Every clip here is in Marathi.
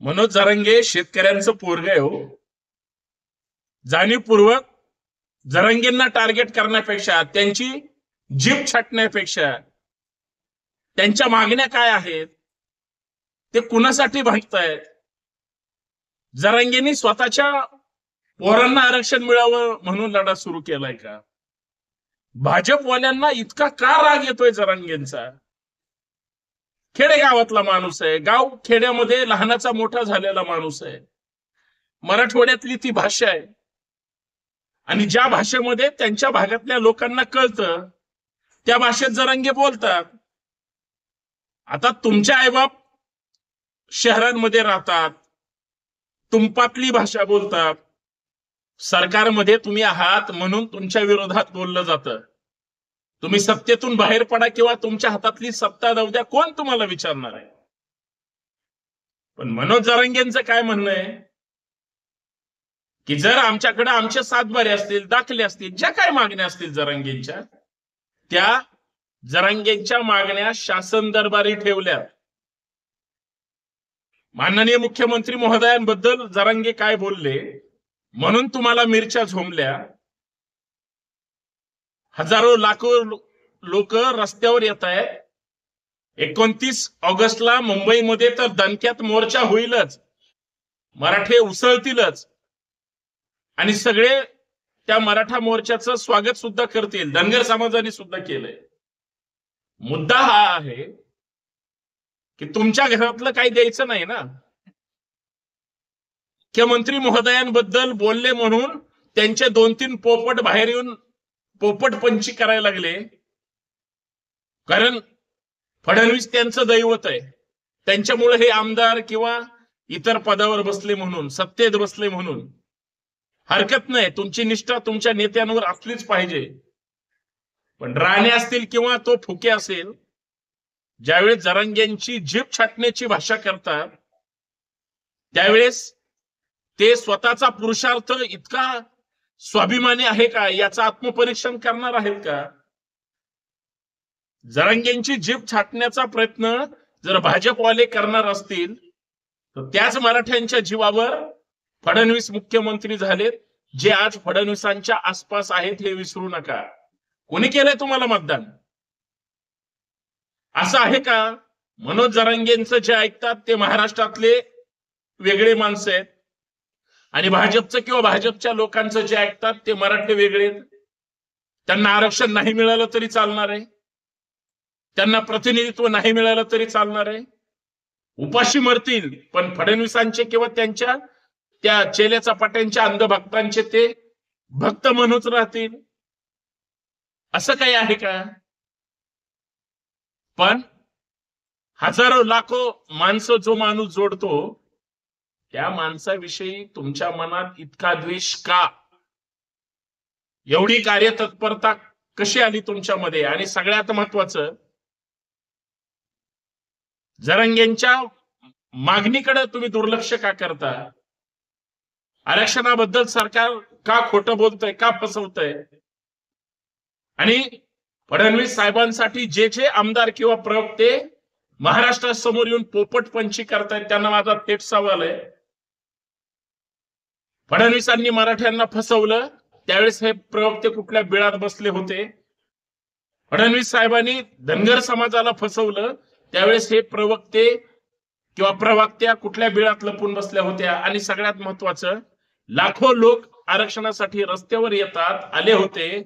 मनोज जरांगे शेतकऱ्यांचं पोरग आहे हो. जाणीवपूर्वक जरांगेंना टार्गेट करण्यापेक्षा, त्यांची जीभ छाटण्यापेक्षा, त्यांच्या मागण्या काय आहेत, ते कुणासाठी भांडतायत? जरांगेंनी स्वतःच्या पोरांना आरक्षण मिळावं म्हणून लढा सुरू केलाय का? भाजपवाल्यांना इतका का राग येतोय जरांगेंचा? खेडेगावातला माणूस आहे, गाव खेड्यामध्ये लहानाचा मोठा झालेला माणूस आहे. मराठवाड्यातली ती भाषा आहे आणि ज्या भाषेमध्ये त्यांच्या भागातल्या लोकांना कळतं त्या भाषेत जरांगे बोलतात. आता तुमचे आईबाप शहरांमध्ये राहतात, तुंपातली भाषा बोलतात, सरकारमध्ये तुम्ही आहात म्हणून तुमच्या विरोधात बोललं जातं. तुम्ही सत्तेतून बाहेर पडा किंवा तुमच्या हातातली सत्ता जाऊ द्या, कोण तुम्हाला विचारणार आहे? पण मनोज जरांगेंचं काय म्हणणं आहे की जर आमच्याकडे आमचे सातबारे असतील, दाखले असतील, ज्या काय मागण्या असतील जरांगेंच्या, त्या जरांगेंच्या मागण्या शासन दरबारी ठेवल्या. माननीय मुख्यमंत्री महोदयांबद्दल जरांगे काय बोलले म्हणून तुम्हाला मिरच्या झोंबल्या. हजारो लाखो लोक रस्त्यावर येत आहेत. 29 ऑगस्टला मुंबईमध्ये तर दणक्यात मोर्चा होईलच, मराठे उसळतीलच आणि सगळे त्या मराठा मोर्चाचं स्वागत सुद्धा करतील. धनगर समाजाने सुद्धा केलंय. मुद्दा हा आहे की तुमच्या घरातलं काही द्यायचं नाही ना. मुख्यमंत्री महोदयांबद्दल बोलले म्हणून त्यांचे 2-3 पोपट बाहेर येऊन पोपटपंची करायला लागले, कारण फडणवीस त्यांचं दैवत आहे. त्यांच्यामुळे हे आमदार किंवा इतर पदावर बसले म्हणून, सत्तेत बसले म्हणून. हरकत नाही, तुमची निष्ठा तुमच्या नेत्यांवर असलीच पाहिजे. पण राणे असतील किंवा तो फुके असेल, ज्यावेळेस जरांगेंची जीभ छाटण्याची भाषा करतात त्यावेळेस ते स्वतःचा पुरुषार्थ इतका स्वाभिमानी आहे का याचं आत्मपरीक्षण करणार आहेत का? जरांगेंची जीभ छाटण्याचा प्रयत्न जर भाजपवाले करणार असतील तर त्याच मराठ्यांच्या जीवावर फडणवीस मुख्यमंत्री झालेत, जे आज फडणवीसांच्या आसपास आहेत, हे विसरू नका. कोणी केलंय तुम्हाला मतदान? असं आहे का मनोज जरांगेंचं जे ऐकतात ते महाराष्ट्रातले वेगळे माणसं आहेत आणि भाजपचं किंवा भाजपच्या लोकांचं जे ऐकतात ते मराठे वेगळे आहेत? त्यांना आरक्षण नाही मिळालं तरी चालणार आहे, त्यांना प्रतिनिधित्व नाही मिळालं तरी चालणार आहे, उपाशी मरतील, पण फडणवीसांचे किंवा त्यांच्या त्या चेल्याचा पाट्यांच्या अंधभक्तांचे ते भक्त म्हणूच राहतील. असं काही आहे का? पण हजारो लाखो माणसं जो माणूस जोडतो त्या माणसाविषयी तुमच्या मनात इतका द्वेष का? एवढी कार्यतत्परता कशी आली तुमच्यामध्ये? आणि सगळ्यात महत्वाचं, जरांगेंच्या मागणीकडे तुम्ही दुर्लक्ष का करता? आरक्षणाबद्दल सरकार का खोटं बोलतंय, का फसवतंय? आणि फडणवीस साहेबांसाठी जे जे आमदार किंवा प्रवक्ते महाराष्ट्रासमोर येऊन पोपटपंची करतायत त्यांना माझा थेट सवाल आहे, फडणवीसांनी मराठ्यांना फसवलं त्यावेळेस हे प्रवक्ते कुठल्या बिळात बसले होते? फडणवीस साहेबांनी धनगर समाजाला फसवलं त्यावेळेस हे प्रवक्ते किंवा प्रवक्त्या कुठल्या बिळात लपून बसल्या होत्या? आणि सगळ्यात महत्वाचं, लाखो लोक आरक्षणासाठी रस्त्यावर येतात, आले होते,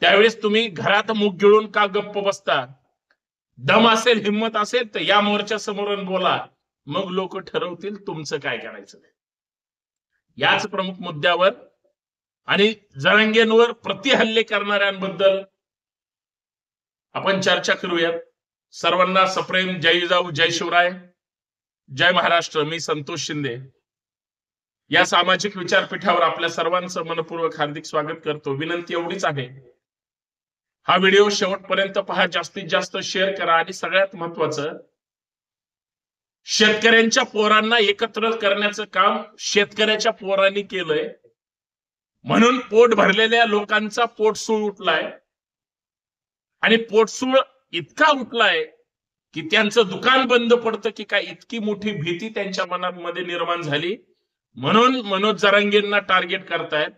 त्यावेळेस तुम्ही घरात मुख गिळून का गप्प बसता? दम असेल, हिंमत असेल तर या मोर्चा समोर बोला, मग लोक ठरवतील तुमचं काय करायचं. याच प्रमुख मुद्द्यावर आणि जरांगेंवर प्रतिहल्ले करणाऱ्यांबद्दल आपण चर्चा करूयात. सर्वांना सप्रेम जय जिजाऊ, जय शिवराय, जय महाराष्ट्र. मी संतोष शिंदे या सामाजिक विचारपीठावर आपल्या सर्वांचं मनपूर्वक हार्दिक स्वागत करतो. विनंती एवढीच आहे, हा व्हिडिओ शेवटपर्यंत पहा, जास्तीत जास्त शेअर करा आणि सगळ्यात महत्वाचं, शेतकऱ्यांच्या पोरांना एकत्र करण्याचं काम शेतकऱ्याच्या पोरांनी केलंय म्हणून पोट भरलेल्या लोकांचा पोटसूळ उठलाय. आणि पोटसूळ इतका उठलाय की त्यांचं दुकान बंद पडतं की काय, इतकी मोठी भीती त्यांच्या मनामध्ये निर्माण झाली. म्हणून मनोज जरांगेंना टार्गेट करतायत,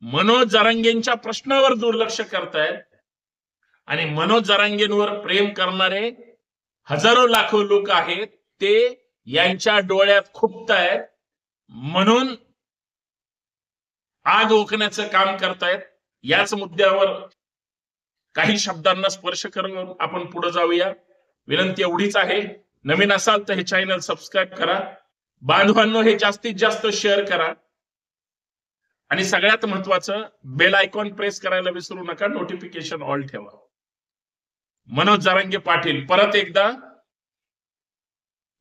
मनोज जरांगेंच्या प्रश्नावर दुर्लक्ष करतायत आणि मनोज जरांगेंवर प्रेम करणारे हजारो लाखो लोक आहेत ते यांच्या डोळ्यात खुपतायत, म्हणून आग ओकण्याचं काम करतायत. याच मुद्द्यावर काही शब्दांना स्पर्श करून आपण पुढे जाऊया. विनंती एवढीच आहे, नवीन असाल तर हे चॅनल सबस्क्राईब करा, बांधवांनो हे जास्तीत जास्त शेअर करा आणि सगळ्यात महत्वाचं बेल आयकॉन प्रेस करायला विसरू नका, नोटिफिकेशन ऑल ठेवा. मनोज जरांगे पाटील परत एकदा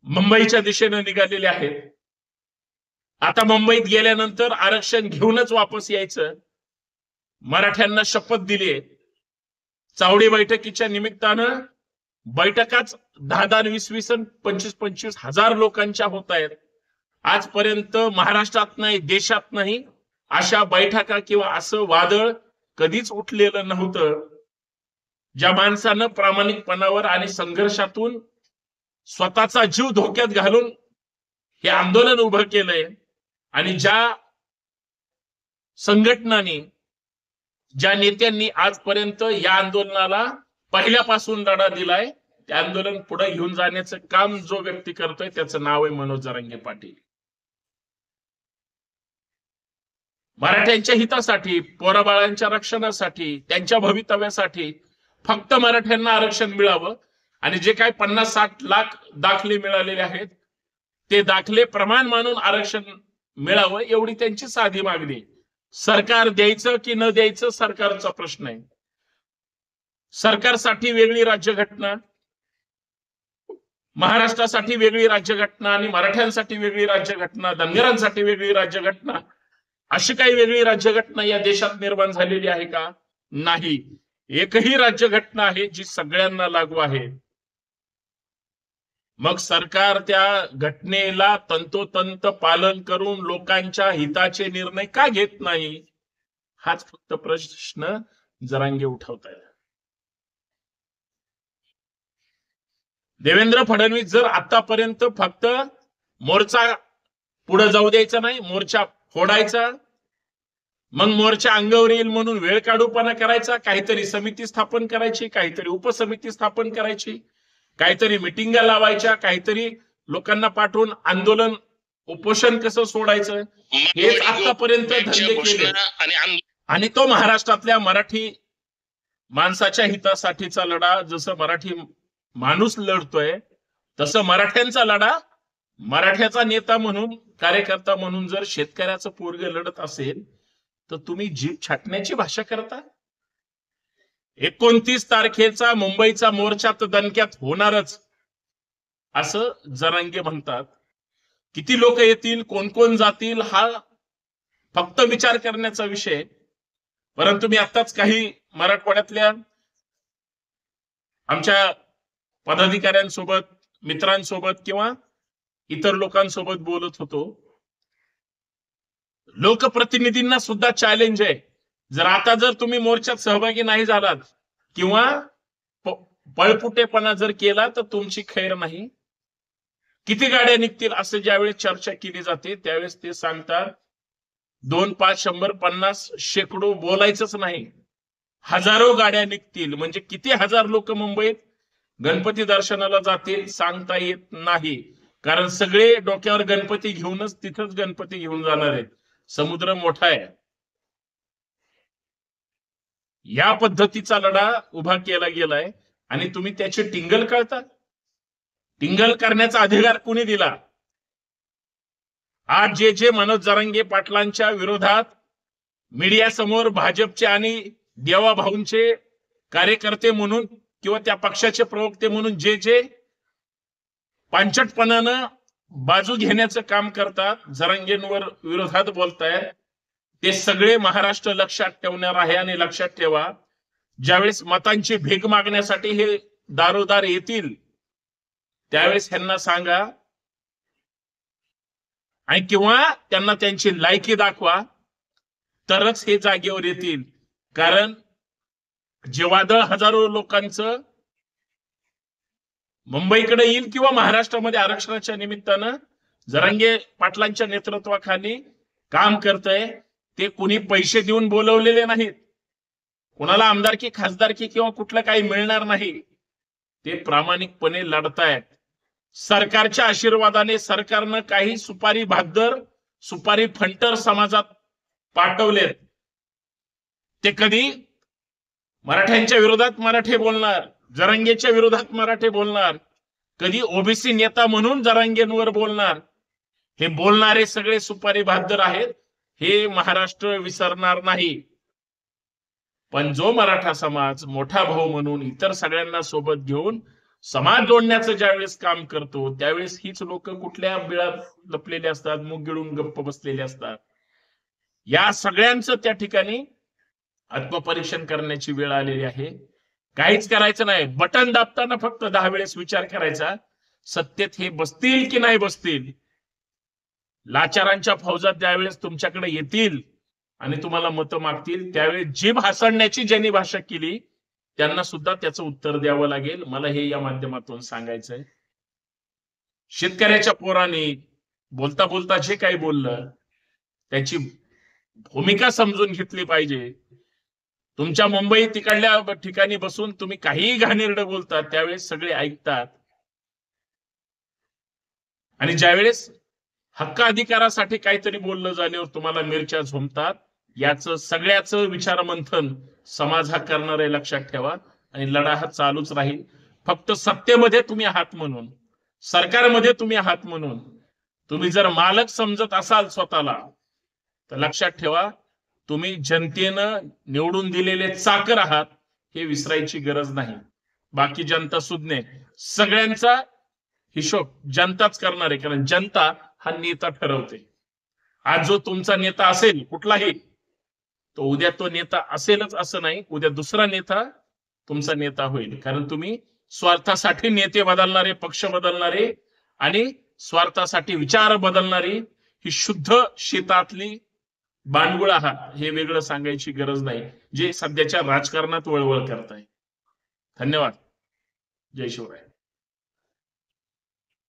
मुंबईच्या दिशेने निघालेले आहेत. आता मुंबईत गेल्यानंतर आरक्षण घेऊनच वापस यायचं. मराठ्यांना शपथ दिली. चावडी बैठकीच्या निमित्तानं बैठकाच 10-10, 20-20, 25-25 हजार लोकांच्या होत आहेत. आजपर्यंत महाराष्ट्रात नाही, देशात नाही अशा बैठका किंवा असं वादळ कधीच उठलेलं नव्हतं. ज्या माणसानं प्रामाणिकपणावर आणि संघर्षातून स्वतःचा जीव धोक्यात घालून हे आंदोलन उभं केलंय आणि ज्या संघटनांनी, ज्या नेत्यांनी आजपर्यंत या आंदोलनाला पहिल्यापासून लढा दिलाय, ते आंदोलन पुढे घेऊन जाण्याचं काम जो व्यक्ती करतोय त्याचं नाव आहे मनोज जरांगे पाटील. मराठ्यांच्या हितासाठी, पोराबाळांच्या रक्षणासाठी, त्यांच्या भवितव्यासाठी फक्त मराठ्यांना आरक्षण मिळावं आणि जे काही 50-60 लाख दाखले मिळालेले आहेत ते दाखले प्रमाण मानून आरक्षण मिळावं एवढी त्यांची साधी मागणी. सरकार द्यायचं की न द्यायचं सरकारचा प्रश्न आहे. सरकारसाठी वेगळी राज्यघटना, महाराष्ट्रासाठी वेगळी राज्यघटना आणि मराठ्यांसाठी वेगळी राज्यघटना, धनगरांसाठी वेगळी राज्यघटना, अशी काही वेगळी राज्यघटना या देशात निर्माण झालेली आहे का? नाही. एकही राज्यघटना आहे जी सगळ्यांना लागू आहे. मग सरकार त्या घटनेला तंतोतंत पालन करून लोकांच्या हिताचे निर्णय का घेत नाही? हाच फक्त प्रश्न जरांगे उठवतायत. देवेंद्र फडणवीस जर आतापर्यंत फक्त मोर्चा पुढे जाऊ द्यायचा नाही, मोर्चा फोडायचा, मग मोर्चा अंगावर येईल म्हणून वेळ काढूपणा करायचा, काहीतरी समिती स्थापन करायची, काहीतरी उपसमिती स्थापन करायची, काहीतरी मिटिंगा लावायच्या, काहीतरी लोकांना पाठवून आंदोलन उपोषण कसं सोडायचं, हेच आतापर्यंत धंदे केले आणि तो महाराष्ट्रातल्या मराठी माणसाच्या हितासाठीचा लढा जसं मराठी माणूस लढतोय तसं मराठ्यांचा लढा, मराठ्याचा नेता म्हणून, कार्यकर्ता म्हणून जर शेतकऱ्याचं पोरग लढत असेल तर तुम्ही जीभ छाटण्याची भाषा करता. 29 तारखेचा मुंबईचा मोर्चा तर दणक्यात होणारच असं जरांगे म्हणतात. किती लोक येतील, कोण कोण जातील हा फक्त विचार करण्याचा विषय. परंतु मी आताच काही मराठवाड्यातल्या आमच्या पदाधिकाऱ्यांसोबत, मित्रांसोबत किंवा इतर लोकांसोबत बोलत होतो. लोकप्रतिनिधींना सुद्धा चॅलेंज आहे, जर तुम्ही मोर्चात सहभागी नाही झालात किंवा पळपुटेपणा जर केला तर तुमची खैर नाही. किती गाड्या निघतील असं ज्यावेळेस चर्चा केली जाते त्यावेळेस ते सांगतात 2, 5, 100, 50, शेकडो बोलायचंच नाही, हजारो गाड्या निघतील. म्हणजे किती हजार लोक मुंबईत गणपती दर्शनाला जातील सांगता येत नाही, कारण सगळे डोक्यावर गणपती घेऊनच तिथंच गणपती घेऊन जाणार आहेत. समुद्र मोठा आहे. या पद्धतीचा लढा उभा केला गेलाय आणि तुम्ही त्याची टिंगल करता. टिंगल करण्याचा अधिकार कुणी दिला? आज जे मनोज जरांगे पाटलांच्या विरोधात मीडिया समोर भाजपचे आणि देवाभाऊंचे कार्यकर्ते म्हणून किंवा त्या पक्षाचे प्रवक्ते म्हणून जे पांचटपणानं बाजू घेण्याचं काम करतात, जरांगेंवर विरोधात बोलतायत, ते सगळे महाराष्ट्र लक्षात ठेवणार आहे. आणि लक्षात ठेवा, ज्यावेळेस मतांची भीक मागण्यासाठी हे दारोदार येतील त्यावेळेस ह्यांना सांगा आणि किंवा त्यांना त्यांची लायकी दाखवा, तरच हे जागेवर येतील. कारण जे वादळ हजारो लोकांचं मुंबईकडे येईल किंवा महाराष्ट्रामध्ये आरक्षणाच्या निमित्तानं जरांगे पाटलांच्या नेतृत्वाखाली काम करतंय, ते कुणी पैसे देऊन बोलवलेले नाहीत, कुणाला आमदारकी खासदारकी किंवा कुठलं काही मिळणार नाही. ते प्रामाणिकपणे लढतायत. सरकारच्या आशीर्वादाने सरकारनं काही सुपारी भागदर, सुपारी फंटर समाजात पाठवलेत. ते कधी मराठ्यांच्या विरोधात मराठे बोलणार, जरांगेच्या विरोधात मराठे बोलणार, कधी ओबीसी नेता म्हणून जरांगेंवर बोलणार. हे बोलणारे सगळे सुपारी भागदर आहेत, हे महाराष्ट्र विसरणार नाही. पण जो मराठा समाज मोठा भाऊ म्हणून इतर सगळ्यांना सोबत घेऊन समाज जोडण्याचं ज्यावेळेस काम करतो, त्यावेळेस हीच लोक कुठल्या बिळात लपलेले असतात, मुग गिळून गप्प बसलेले असतात. या सगळ्यांचं त्या ठिकाणी आत्मपरीक्षण करण्याची वेळ आलेली आहे. काहीच करायचं नाही, बटन दाबताना फक्त 10 वेळेस विचार करायचा, सत्तेत हे बसतील की नाही बसतील. लाचारांच्या फौजात ज्यावेळेस तुमच्याकडे येतील आणि तुम्हाला मतं मागतील, त्यावेळेस जीभ हासडण्याची ज्यांनी भाषा केली त्यांना सुद्धा त्याचं उत्तर द्यावं लागेल. मला हे या माध्यमातून सांगायचंय. शेतकऱ्याच्या पोराने बोलता बोलता जे काही बोललं त्याची भूमिका समजून घेतली पाहिजे. तुमच्या मुंबई तिकडल्या ठिकाणी बसून तुम्ही काहीही घाणेरडं बोलतात, त्यावेळेस सगळे ऐकतात. आणि ज्यावेळेस हक्क अधिकारासाठी काहीतरी बोललं जाण्यावर तुम्हाला मिरच्या झोंबतात. याचं सगळ्याचं विचारमंथन समाज हा करणार आहे, लक्षात ठेवा. आणि लढा हा चालूच राहील. फक्त सत्तेमध्ये तुम्ही आहात म्हणून, सरकारमध्ये तुम्ही आहात म्हणून तुम्ही जर मालक समजत असाल स्वतःला, तर लक्षात ठेवा, तुम्ही जनतेनं निवडून दिलेले चाकर आहात, हे विसरायची गरज नाही. बाकी जनता सुज्ञ, सगळ्यांचा हिशोब जनताच करणार आहे, कारण जनता हा नेता ठरवते. आज जो तुमचा नेता असेल कुठलाही, तो उद्या तो नेता असेलच असं नाही, उद्या दुसरा नेता तुमचा नेता होईल. कारण तुम्ही स्वार्थासाठी नेते बदलणारे, पक्ष बदलणारे आणि स्वार्थासाठी विचार बदलणारी ही शुद्ध शेतातली बांडगुळ आहात. हे वेगळं सांगायची गरज नाही, जे सध्याच्या राजकारणात वळवळ करताय. धन्यवाद. जय शिवराय.